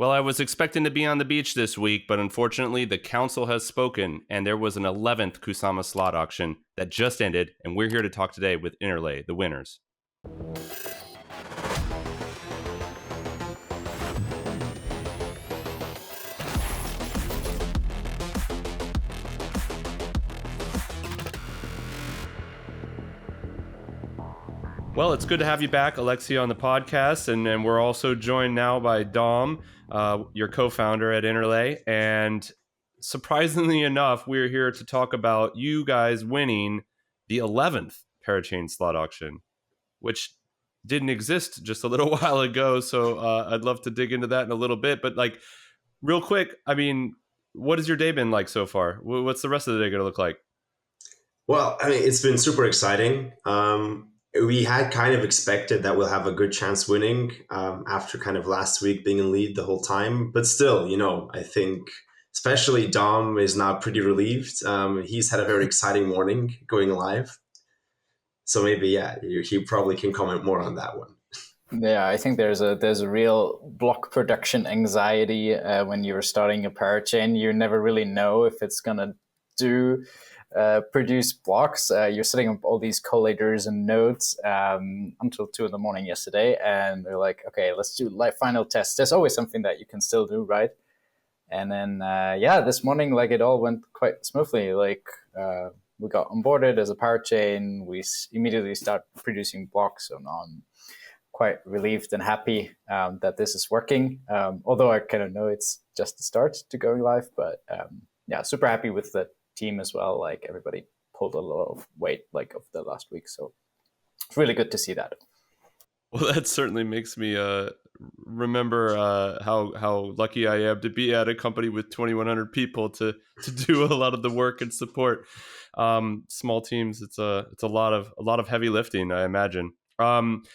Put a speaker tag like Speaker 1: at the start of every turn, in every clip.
Speaker 1: Well, I was expecting to be on the beach this week, but unfortunately, the council has spoken, and there was an 11th Kusama slot auction that just ended, and we're here to talk today with Interlay, the winners. Well, it's good to have you back, Alexei, on the podcast, and we're also joined now by Dom, your co-founder at Interlay, and surprisingly enough, we're here to talk about you guys winning the 11th Parachain slot auction, which didn't exist just a little while ago, so I'd love to dig into that in a little bit, but like, real quick, I mean, what has your day been like so far? What's the rest of the day going to look like?
Speaker 2: Well, I mean, it's been super exciting. We had kind of expected that we'll have a good chance winning after kind of last week being in lead the whole time. But still, I think especially Dom is now pretty relieved. He's had a very exciting morning going live. So maybe, yeah, he probably can comment more on that one.
Speaker 3: Yeah, I think there's a real block production anxiety when you're starting a parachain. You never really know if it's gonna produce blocks. You're setting up all these collators and nodes until 2 a.m. yesterday, and they're like, okay, let's do live final tests. There's always something that you can still do, right? And then this morning, like, it all went quite smoothly. Like we got onboarded as a parachain. We immediately start producing blocks, so now I'm quite relieved and happy that this is working. Although I kind of know it's just the start to going live, but super happy with the team as well. Like, everybody pulled a lot of weight like of the last week, so it's really good to see that.
Speaker 1: Well, that certainly makes me remember how lucky I am to be at a company with 2,100 people to do a lot of the work and support. Small teams, it's a lot of heavy lifting, I imagine. And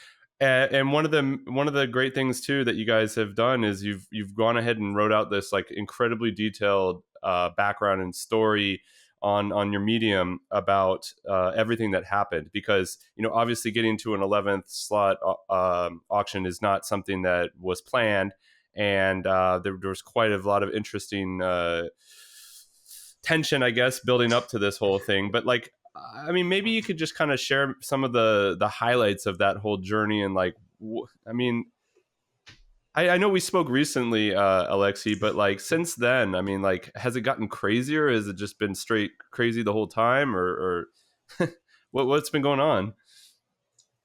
Speaker 1: one of the great things too that you guys have done is you've gone ahead and wrote out this like incredibly detailed background and story on your Medium about everything that happened, because obviously getting to an 11th slot auction is not something that was planned, and there was quite a lot of interesting tension, I guess, building up to this whole thing. But like, I mean, maybe you could just kind of share some of the highlights of that whole journey. And like, I mean, I know we spoke recently, Alexei, but like since then, I mean, like, has it gotten crazier? Has it just been straight crazy the whole time, or what's been going on?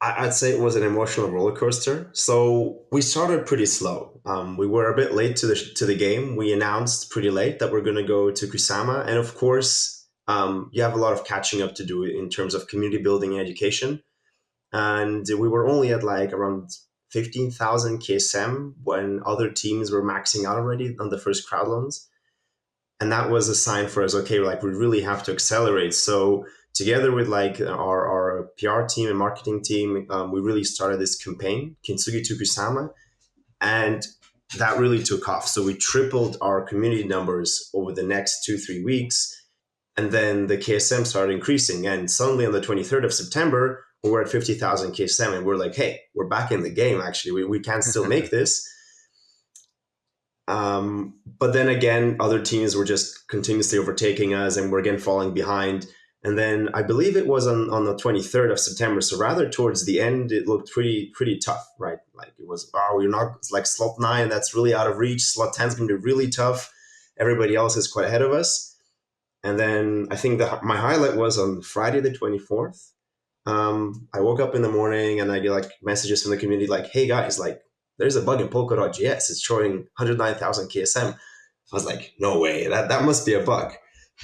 Speaker 2: I'd say it was an emotional roller coaster. So we started pretty slow. We were a bit late to the game. We announced pretty late that we're going to go to Kusama, and of course, you have a lot of catching up to do in terms of community building and education. And we were only at like around 15,000 KSM when other teams were maxing out already on the first crowd loans. And that was a sign for us, okay, like we really have to accelerate. So together with like our PR team and marketing team, we really started this campaign, Kintsugi to Kusama, and that really took off. So we tripled our community numbers over the next 2-3 weeks. And then the KSM started increasing. And suddenly on the 23rd of September, we were at 50,000 KSM, and we're like, hey, we're back in the game, actually. We can still make this. But then again, other teams were just continuously overtaking us, and we're again falling behind. And then I believe it was on the 23rd of September. So rather towards the end, it looked pretty tough, right? Like it was, we're not, it's like slot 9, that's really out of reach. Slot 10 is going to be really tough. Everybody else is quite ahead of us. And then I think my highlight was on Friday the 24th. I woke up in the morning and I get like messages from the community like, hey guys, like there's a bug in Polkadot JS. It's showing 109,000 KSM. I was like, no way, that must be a bug.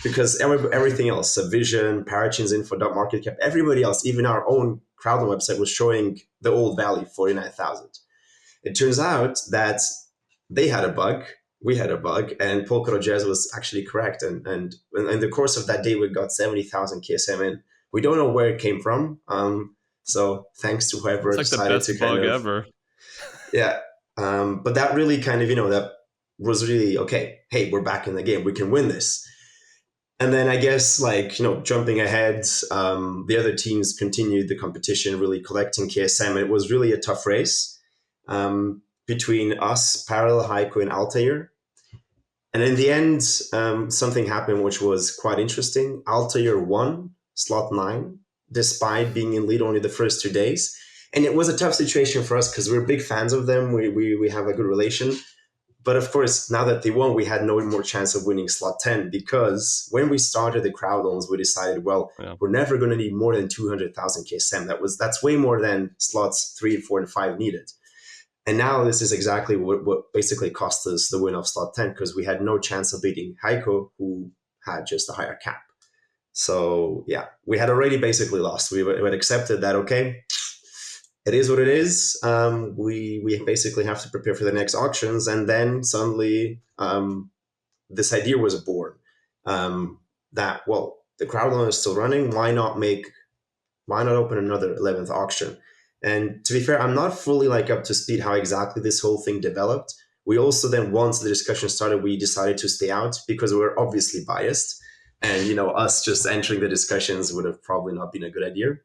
Speaker 2: Because everything else, Subvision, Parachains info, market cap, everybody else, even our own crowdloan website was showing the old value, 49,000. It turns out that they had a bug, we had a bug, and Polkadot JS was actually correct. And in the course of that day, we got 70,000 KSM in. We don't know where it came from. So thanks to whoever decided to kind of...
Speaker 1: It's like the best bug ever.
Speaker 2: Yeah. But that really kind of, that was really, okay, hey, we're back in the game. We can win this. And then I guess like, jumping ahead, the other teams continued the competition, really collecting KSM. It was really a tough race. between us, Parallel, Heiko, and Altair. And in the end, something happened which was quite interesting. Altair won slot 9, despite being in lead only the first 2 days. And it was a tough situation for us because we're big fans of them. We have a good relation. But of course, now that they won, we had no more chance of winning slot 10 because when we started the crowd loans, we decided, well, we're never going to need more than 200,000 KSM. That's way more than slots 3, 4, and 5 needed. And now this is exactly what basically cost us the win of slot 10 because we had no chance of beating Heiko, who had just a higher cap. So yeah, we had already basically lost. We had accepted that, okay, it is what it is. We basically have to prepare for the next auctions. And then suddenly this idea was born that, well, the crowd loan is still running. Why not open another 11th auction? And to be fair, I'm not fully up to speed how exactly this whole thing developed. We also then, once the discussion started, we decided to stay out because we were obviously biased. And, us just entering the discussions would have probably not been a good idea.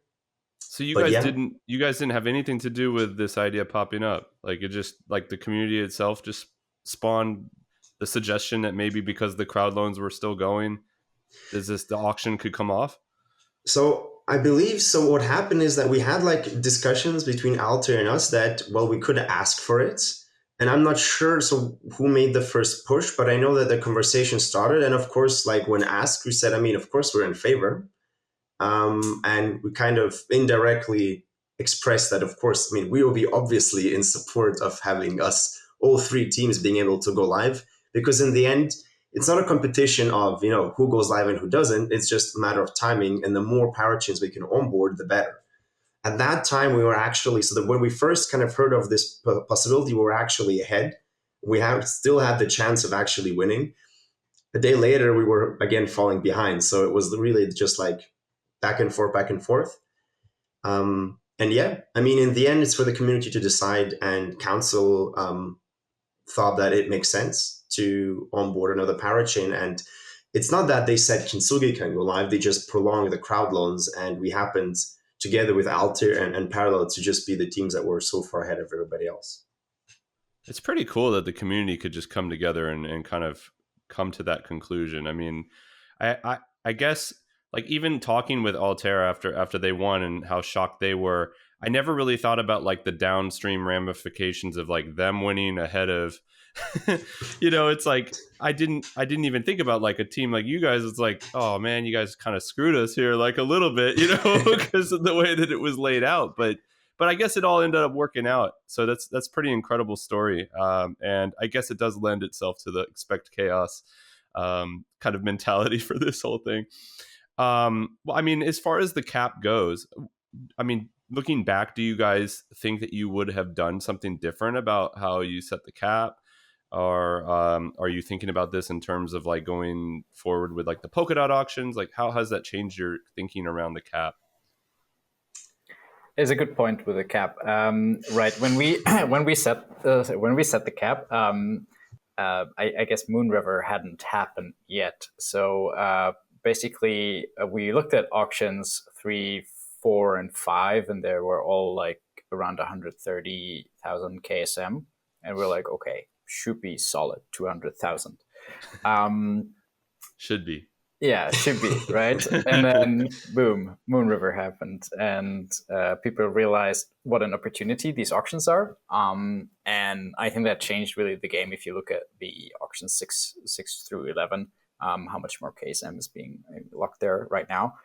Speaker 1: So you guys didn't have anything to do with this idea popping up. It just the community itself just spawned the suggestion that maybe because the crowd loans were still going, the auction could come off.
Speaker 2: So I believe so. What happened is that we had discussions between Altair and us that, well, we could ask for it. And I'm not sure who made the first push, but I know that the conversation started. And of course, when asked, we said, of course, we're in favor. And we kind of indirectly expressed that, of course, we will be obviously in support of having all 3 teams being able to go live, because in the end, it's not a competition of, who goes live and who doesn't. It's just a matter of timing. And the more Parachains we can onboard, the better. At that time, we were actually, so that when we first kind of heard of this possibility, we were actually ahead. We still had the chance of actually winning. A day later, we were again falling behind. So it was really just back and forth. And yeah, in the end, it's for the community to decide, and council thought that it makes sense to onboard another Parachain. And it's not that they said Kintsugi can go live, they just prolonged the crowd loans, and we happened together with Altair and Parallel to just be the teams that were so far ahead of everybody else.
Speaker 1: It's pretty cool that the community could just come together and kind of come to that conclusion. I guess even talking with Altair after they won and how shocked they were, I never really thought about the downstream ramifications of them winning ahead of it's I didn't even think about a team like you guys. It's oh man, you guys kind of screwed us here a little bit, because of the way that it was laid out. But I guess it all ended up working out. So that's pretty incredible story. And I guess it does lend itself to the expect chaos kind of mentality for this whole thing. Well, as far as the cap goes, looking back, do you guys think that you would have done something different about how you set the cap? Or are you thinking about this in terms of going forward with the Polkadot auctions? How has that changed your thinking around the cap?
Speaker 3: It's a good point with the cap. Right, when we set the cap, I guess Moon River hadn't happened yet. So basically, we looked at auctions 3, 4, and 5, and they were all around 130,000 KSM, and we're okay, should be solid 200,000.
Speaker 1: Should be.
Speaker 3: Yeah, should be, right? And then, boom, Moon River happened, and people realized what an opportunity these auctions are. And I think that changed really the game. If you look at the auctions 6 through 11, how much more KSM is being locked there right now.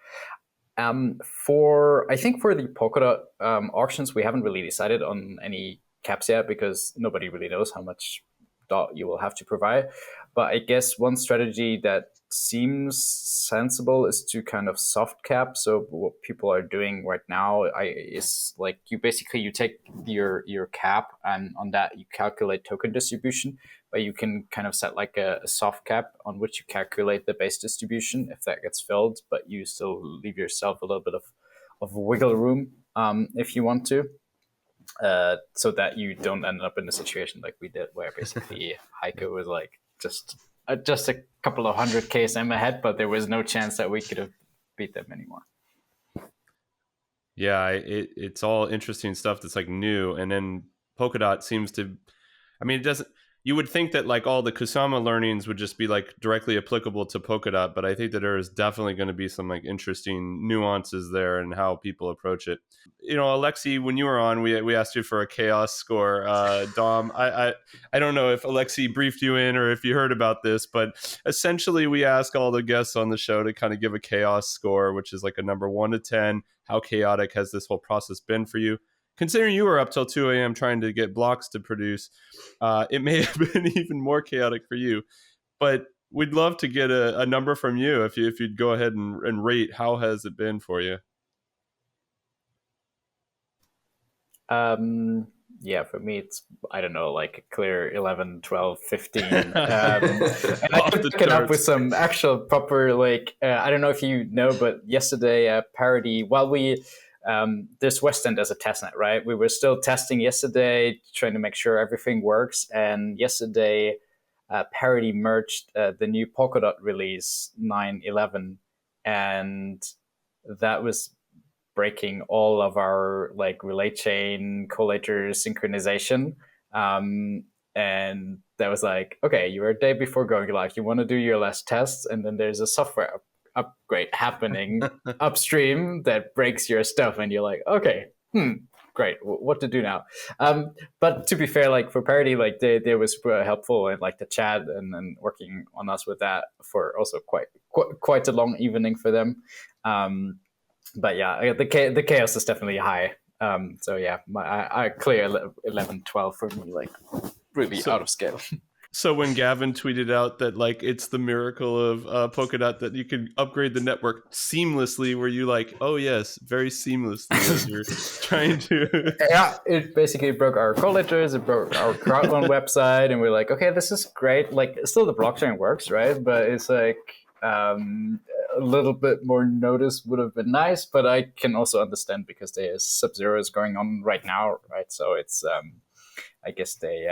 Speaker 3: For the Polkadot auctions, we haven't really decided on any caps yet because nobody really knows how much dot you will have to provide. But I guess one strategy that seems sensible is to kind of soft cap. So what people are doing right now is you take your cap, and on that you calculate token distribution, but you can kind of set a soft cap on which you calculate the base distribution if that gets filled, but you still leave yourself a little bit of wiggle room if you want to. So that you don't end up in a situation like we did, where basically Heiko was just a couple of 100 KSM ahead, but there was no chance that we could have beat them anymore.
Speaker 1: Yeah, it's all interesting stuff that's new, and then Polkadot seems to I mean, it doesn't. You would think that like all the Kusama learnings would just be like directly applicable to Polkadot, but I think that there is definitely going to be some like interesting nuances there and how people approach it. You know, Alexei, when you were on, we asked you for a chaos score. Dom, I don't know if Alexei briefed you in or if you heard about this, but essentially we ask all the guests on the show to kind of give a chaos score, which is like a number 1 to 10. How chaotic has this whole process been for you? Considering you were up till 2 a.m. trying to get blocks to produce, it may have been even more chaotic for you. But we'd love to get a number from you if you'd go ahead and rate. How has it been for you?
Speaker 3: Yeah, for me, it's, I don't know, like a clear 11, 12, 15. And I could pick it up with some actual proper, like, I don't know if you know, but yesterday, Parity, while we, there's West End as a testnet, right? We were still testing yesterday, trying to make sure everything works. And yesterday, Parity merged the new Polkadot release 9.11, and that was breaking all of our like relay chain collator synchronization. And that was like, okay, you're a day before going live, you want to do your last tests, and then there's a software upgrade happening upstream that breaks your stuff, and you're like, okay, great, what to do now? But to be fair, like for Parity, like they was helpful in like the chat and working on us with that for also quite a long evening for them. But yeah, the chaos is definitely high. So yeah, I clear 11, 12 for me, like really out of scale.
Speaker 1: So when Gavin tweeted out that like it's the miracle of Polkadot that you can upgrade the network seamlessly, were you like, oh yes, very seamlessly as you're trying to?
Speaker 3: Yeah, it basically broke our collators, it broke our crowdloan website, and we're like, okay, this is great. Like still the blockchain works, right? But it's like a little bit more notice would have been nice, but I can also understand because there's Sub-Zero is going on right now, right? So it's I guess they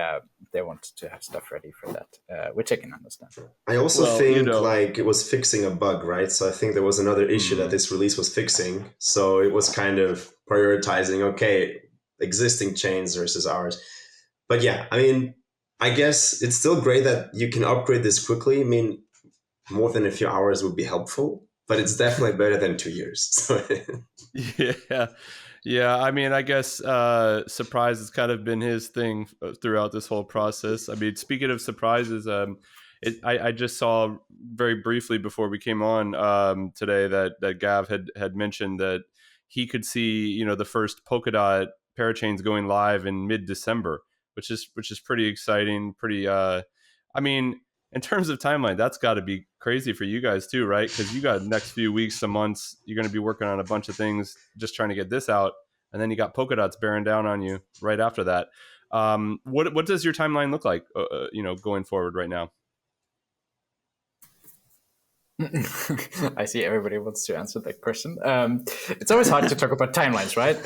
Speaker 3: wanted to have stuff ready for that, which I can understand.
Speaker 2: I also think like it was fixing a bug, right? So I think there was another issue that this release was fixing. So it was kind of prioritizing, okay, existing chains versus ours. But yeah, I mean, I guess it's still great that you can upgrade this quickly. I mean, more than a few hours would be helpful, but it's definitely better than 2 years.
Speaker 1: Yeah. I mean, I guess surprise has kind of been his thing throughout this whole process. I mean, speaking of surprises, I just saw very briefly before we came on today that Gav had mentioned that he could see the first Polkadot Parachains going live in mid-December, which is pretty exciting. Pretty, I mean, in terms of timeline, that's got to be crazy for you guys too, right? Because you got next few weeks, some months, you're going to be working on a bunch of things, just trying to get this out, and then you got Polkadot's bearing down on you right after that. What does your timeline look like, going forward right now?
Speaker 3: I see everybody wants to answer that question. It's always hard to talk about timelines, right?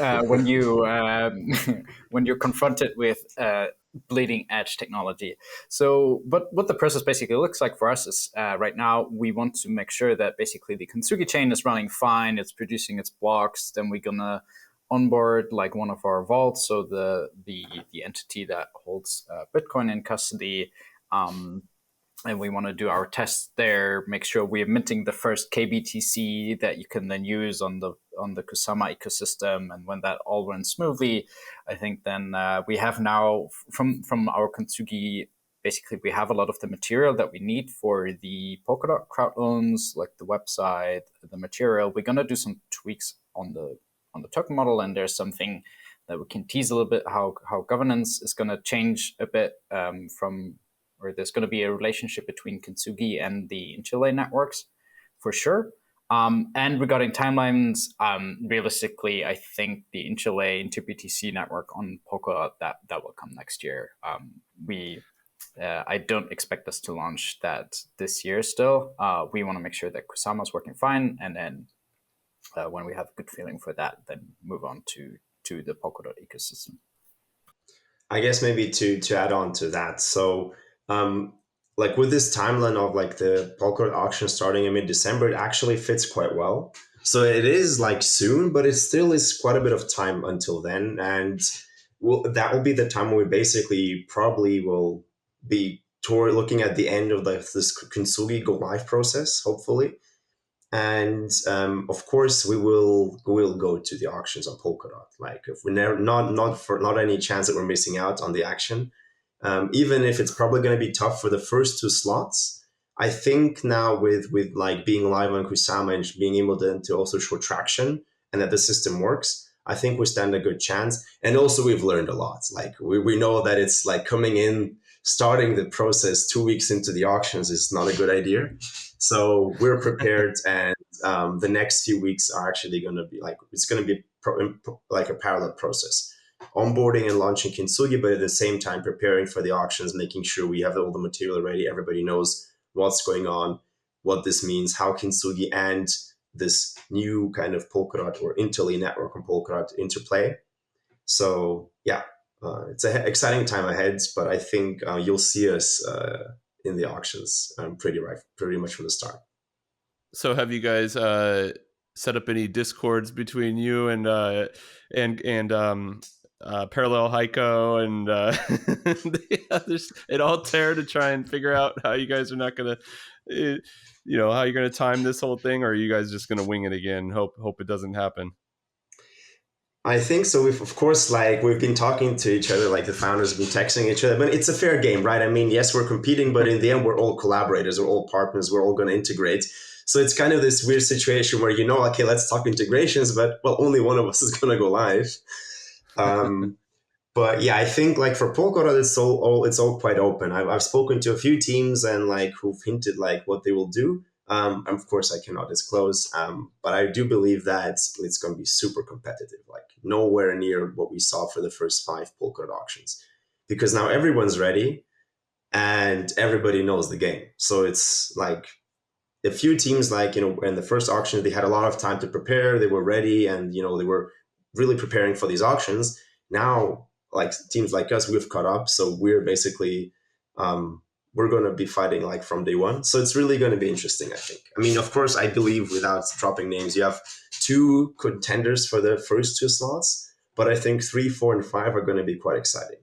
Speaker 3: When you're confronted with bleeding edge technology. So, but what the process basically looks like for us is right now we want to make sure that basically the Kintsugi chain is running fine, it's producing its blocks. Then we're gonna onboard like one of our vaults, so the entity that holds Bitcoin in custody. And we want to do our tests there, make sure we're minting the first KBTC that you can then use on the Kusama ecosystem. And when that all runs smoothly, I think then we have now from our Kintsugi, basically we have a lot of the material that we need for the Polkadot crowd loans, like the website, the material. We're gonna do some tweaks on the token model, and there's something that we can tease a little bit how governance is gonna change a bit or there's going to be a relationship between Kintsugi and the Interlay networks, for sure. And regarding timelines, realistically, I think the Interlay InterBTC network on Polkadot that will come next year. I don't expect us to launch that this year. Still, we want to make sure that Kusama is working fine, and then when we have a good feeling for that, then move on to the Polkadot ecosystem.
Speaker 2: I guess maybe to add on to that, so. Like with this timeline of like the Polkadot auction starting in mid-December, it actually fits quite well. So it is like soon, but it still is quite a bit of time until then. And that will be the time where we basically probably will be toward looking at the end of this Kintsugi go live process, hopefully. And of course, we will go to the auctions on Polkadot. Like if we're never, not any chance that we're missing out on the action, even if it's probably going to be tough for the first two slots. I think now with like being live on Kusama and being able to also show traction and that the system works, I think we stand a good chance. And also we've learned a lot. Like we know that it's like coming in, starting the process 2 weeks into the auctions is not a good idea. So we're prepared, and the next few weeks are actually going to be like it's going to be like a parallel process, onboarding and launching Kintsugi, but at the same time preparing for the auctions, making sure we have all the material ready. Everybody knows what's going on, what this means, how Kintsugi and this new kind of Polkadot or Interlay network on Polkadot interplay. So yeah, it's an exciting time ahead, but I think you'll see us in the auctions pretty much from the start.
Speaker 1: So have you guys set up any discords between you and Parallel Heiko and the others at Altair to try and figure out how you guys are not going to, how you're going to time this whole thing, or are you guys just going to wing it again? Hope it doesn't happen.
Speaker 2: I think so. Of course, like we've been talking to each other, like the founders have been texting each other, but it's a fair game, right? I mean, yes, we're competing, but in the end, we're all collaborators, we're all partners, we're all going to integrate. So it's kind of this weird situation where, okay, let's talk integrations, but well, only one of us is going to go live. But yeah, I think like for Polkadot, it's all quite open. I've spoken to a few teams and like who've hinted like what they will do. Of course, I cannot disclose, but I do believe that it's going to be super competitive, like nowhere near what we saw for the first 5 Polkadot auctions, because now everyone's ready and everybody knows the game. So it's like a few teams, like, in the first auction, they had a lot of time to prepare, they were ready, and, they were really preparing for these auctions. Now, like teams like us, we've caught up. So we're basically, we're going to be fighting like from day one. So it's really going to be interesting, I think. I mean, of course, I believe without dropping names, you have 2 contenders for the first 2 slots, but I think 3, 4, and 5 are going to be quite exciting.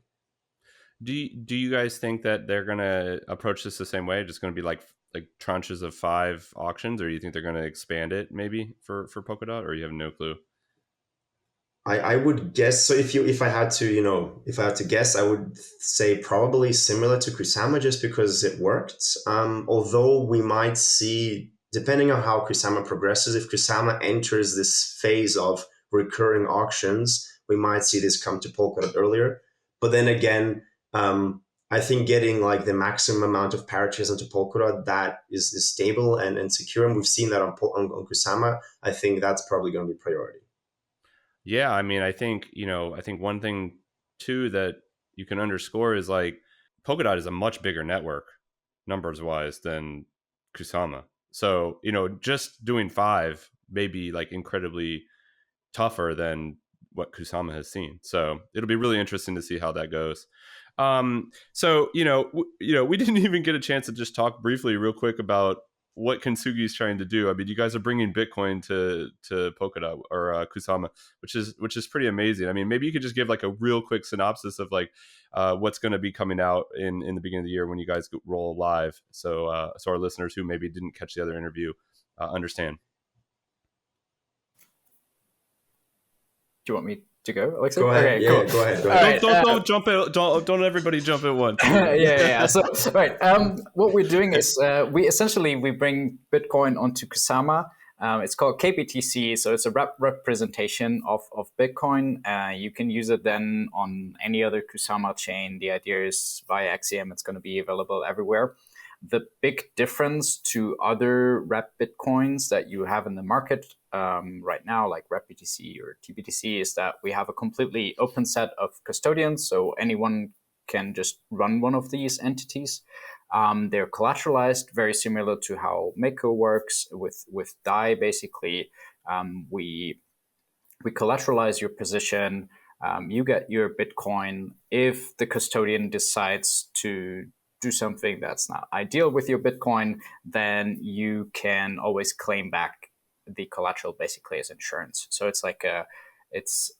Speaker 1: Do you guys think that they're going to approach this the same way? Just going to be like tranches of 5 auctions, or do you think they're going to expand it maybe for Polkadot, or you have no clue?
Speaker 2: I would guess so. If I had to guess, I would say probably similar to Kusama, just because it worked. Although we might see, depending on how Kusama progresses, if Kusama enters this phase of recurring auctions, we might see this come to Polkadot earlier. But then again, I think getting like the maximum amount of Parachains into Polkadot that is stable and secure, and we've seen that on Kusama. I think that's probably going to be priority.
Speaker 1: Yeah, I mean, I think one thing too that you can underscore is like Polkadot is a much bigger network numbers wise than Kusama. So, just doing 5 may be like incredibly tougher than what Kusama has seen. So it'll be really interesting to see how that goes. So, we didn't even get a chance to just talk briefly real quick about what Kintsugi is trying to do. I mean, you guys are bringing Bitcoin to Polkadot or Kusama, which is pretty amazing. I mean, maybe you could just give like a real quick synopsis of like what's going to be coming out in the beginning of the year when you guys roll live, so our listeners who maybe didn't catch the other interview understand.
Speaker 3: Do you want me to go, Alexei?
Speaker 2: Go ahead.
Speaker 3: Okay,
Speaker 2: yeah,
Speaker 3: cool.
Speaker 2: go ahead.
Speaker 3: Right,
Speaker 1: don't jump it. Don't everybody jump at once.
Speaker 3: yeah. So, right. What we're doing is we bring Bitcoin onto Kusama. It's called KBTC, so it's a representation of Bitcoin. You can use it then on any other Kusama chain. The idea is via XCM, it's going to be available everywhere. The big difference to other rep Bitcoins that you have in the market right now, like RepBTC or TBTC, is that we have a completely open set of custodians, so anyone can just run one of these entities. They're collateralized, very similar to how Mako works with DAI. Basically, we collateralize your position. You get your Bitcoin. If the custodian decides to do something that's not ideal with your Bitcoin, then you can always claim back the collateral basically as insurance. So it's like it's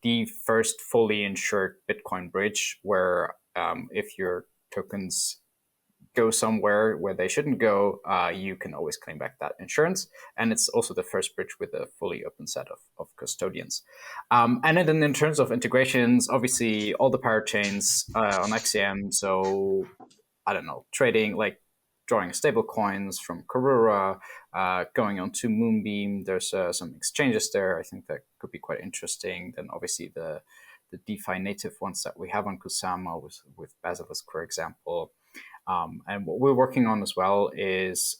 Speaker 3: the first fully insured Bitcoin bridge where if your tokens go somewhere where they shouldn't go, you can always claim back that insurance. And it's also the first bridge with a fully open set of custodians. And then in terms of integrations, obviously all the parachains on XCM. So I don't know, trading, like drawing stable coins from Karura, going on to Moonbeam. There's some exchanges there. I think that could be quite interesting. Then obviously the DeFi native ones that we have on Kusama with Basilisk, for example. And what we're working on as well is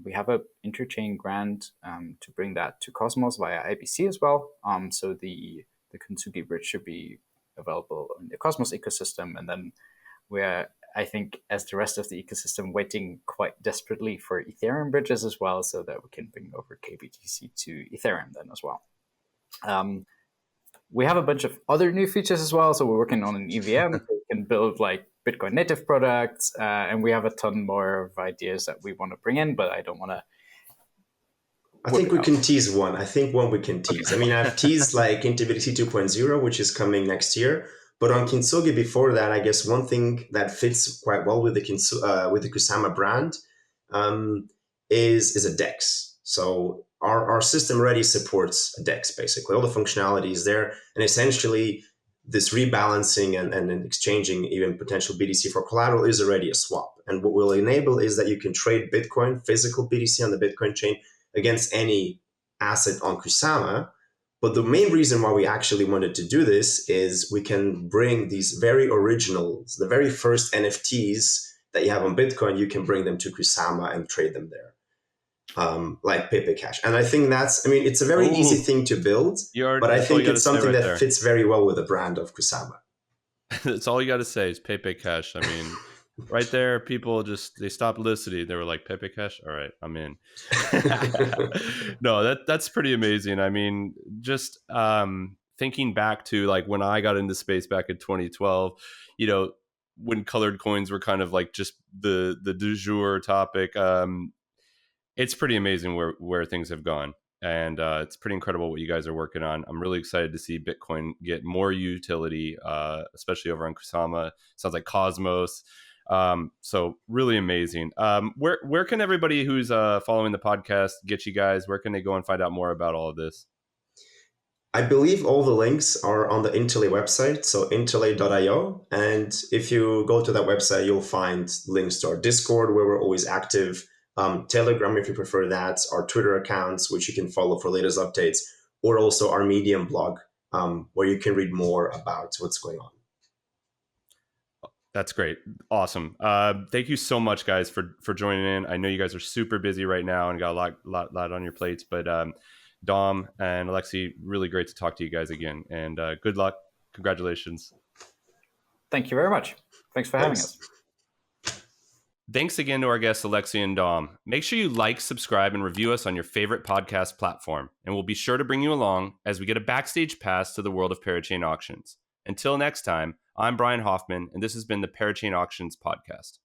Speaker 3: we have a interchain grant to bring that to Cosmos via IBC as well. So the Kintsugi bridge should be available in the Cosmos ecosystem. And then we're, I think, as the rest of the ecosystem, waiting quite desperately for Ethereum bridges as well, so that we can bring over KBTC to Ethereum then as well. We have a bunch of other new features as well. So we're working on an EVM so we can build like Bitcoin native products, and we have a ton more of ideas that we want to bring in, but I don't want to.
Speaker 2: I think we can tease one. I think one we can tease. I mean, I've teased like into BTC 2.0, which is coming next year. But on Kintsugi before that, I guess one thing that fits quite well with the Kusama brand is a DEX. So our system already supports a DEX, basically. All the functionality is there. And essentially, this rebalancing and exchanging even potential BTC for collateral is already a swap. And what will enable is that you can trade Bitcoin, physical BTC on the Bitcoin chain against any asset on Kusama. But the main reason why we actually wanted to do this is we can bring these very originals, the very first NFTs that you have on Bitcoin, you can bring them to Kusama and trade them there, like Pepe Cash. And I think it's a very easy thing to build, but I think it's something that fits very well with the brand of Kusama.
Speaker 1: That's all you got to say is Pepe Cash. I mean, right there, people they stopped listening. They were like, Pepe Cash? All right, I'm in. No, that's pretty amazing. I mean, just thinking back to like when I got into space back in 2012, when colored coins were kind of like just the du jour topic. It's pretty amazing where things have gone. And it's pretty incredible what you guys are working on. I'm really excited to see Bitcoin get more utility, especially over on Kusama. Sounds like Cosmos. So really amazing. Where can everybody who's following the podcast get you guys? Where can they go and find out more about all of this?
Speaker 2: I believe all the links are on the Interlay website, so interlay.io. And if you go to that website, you'll find links to our Discord, where we're always active, Telegram, if you prefer that, our Twitter accounts, which you can follow for latest updates, or also our Medium blog, where you can read more about what's going on.
Speaker 1: That's great. Awesome. Thank you so much, guys, for joining in. I know you guys are super busy right now and got a lot on your plates, but Dom and Alexei, really great to talk to you guys again. And good luck. Congratulations.
Speaker 3: Thank you very much. Thanks for having us.
Speaker 1: Thanks again to our guests, Alexei and Dom. Make sure you like, subscribe, and review us on your favorite podcast platform. And we'll be sure to bring you along as we get a backstage pass to the world of Parachain auctions. Until next time, I'm Brian Hoffman, and this has been the Parachain Auctions Podcast.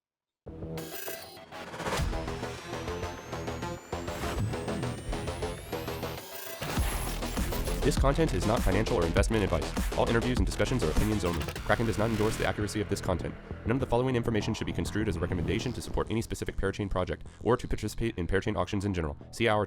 Speaker 1: This content is not financial or investment advice. All interviews and discussions are opinions only. Kraken does not endorse the accuracy of this content. None of the following information should be construed as a recommendation to support any specific Parachain project or to participate in Parachain auctions in general. See our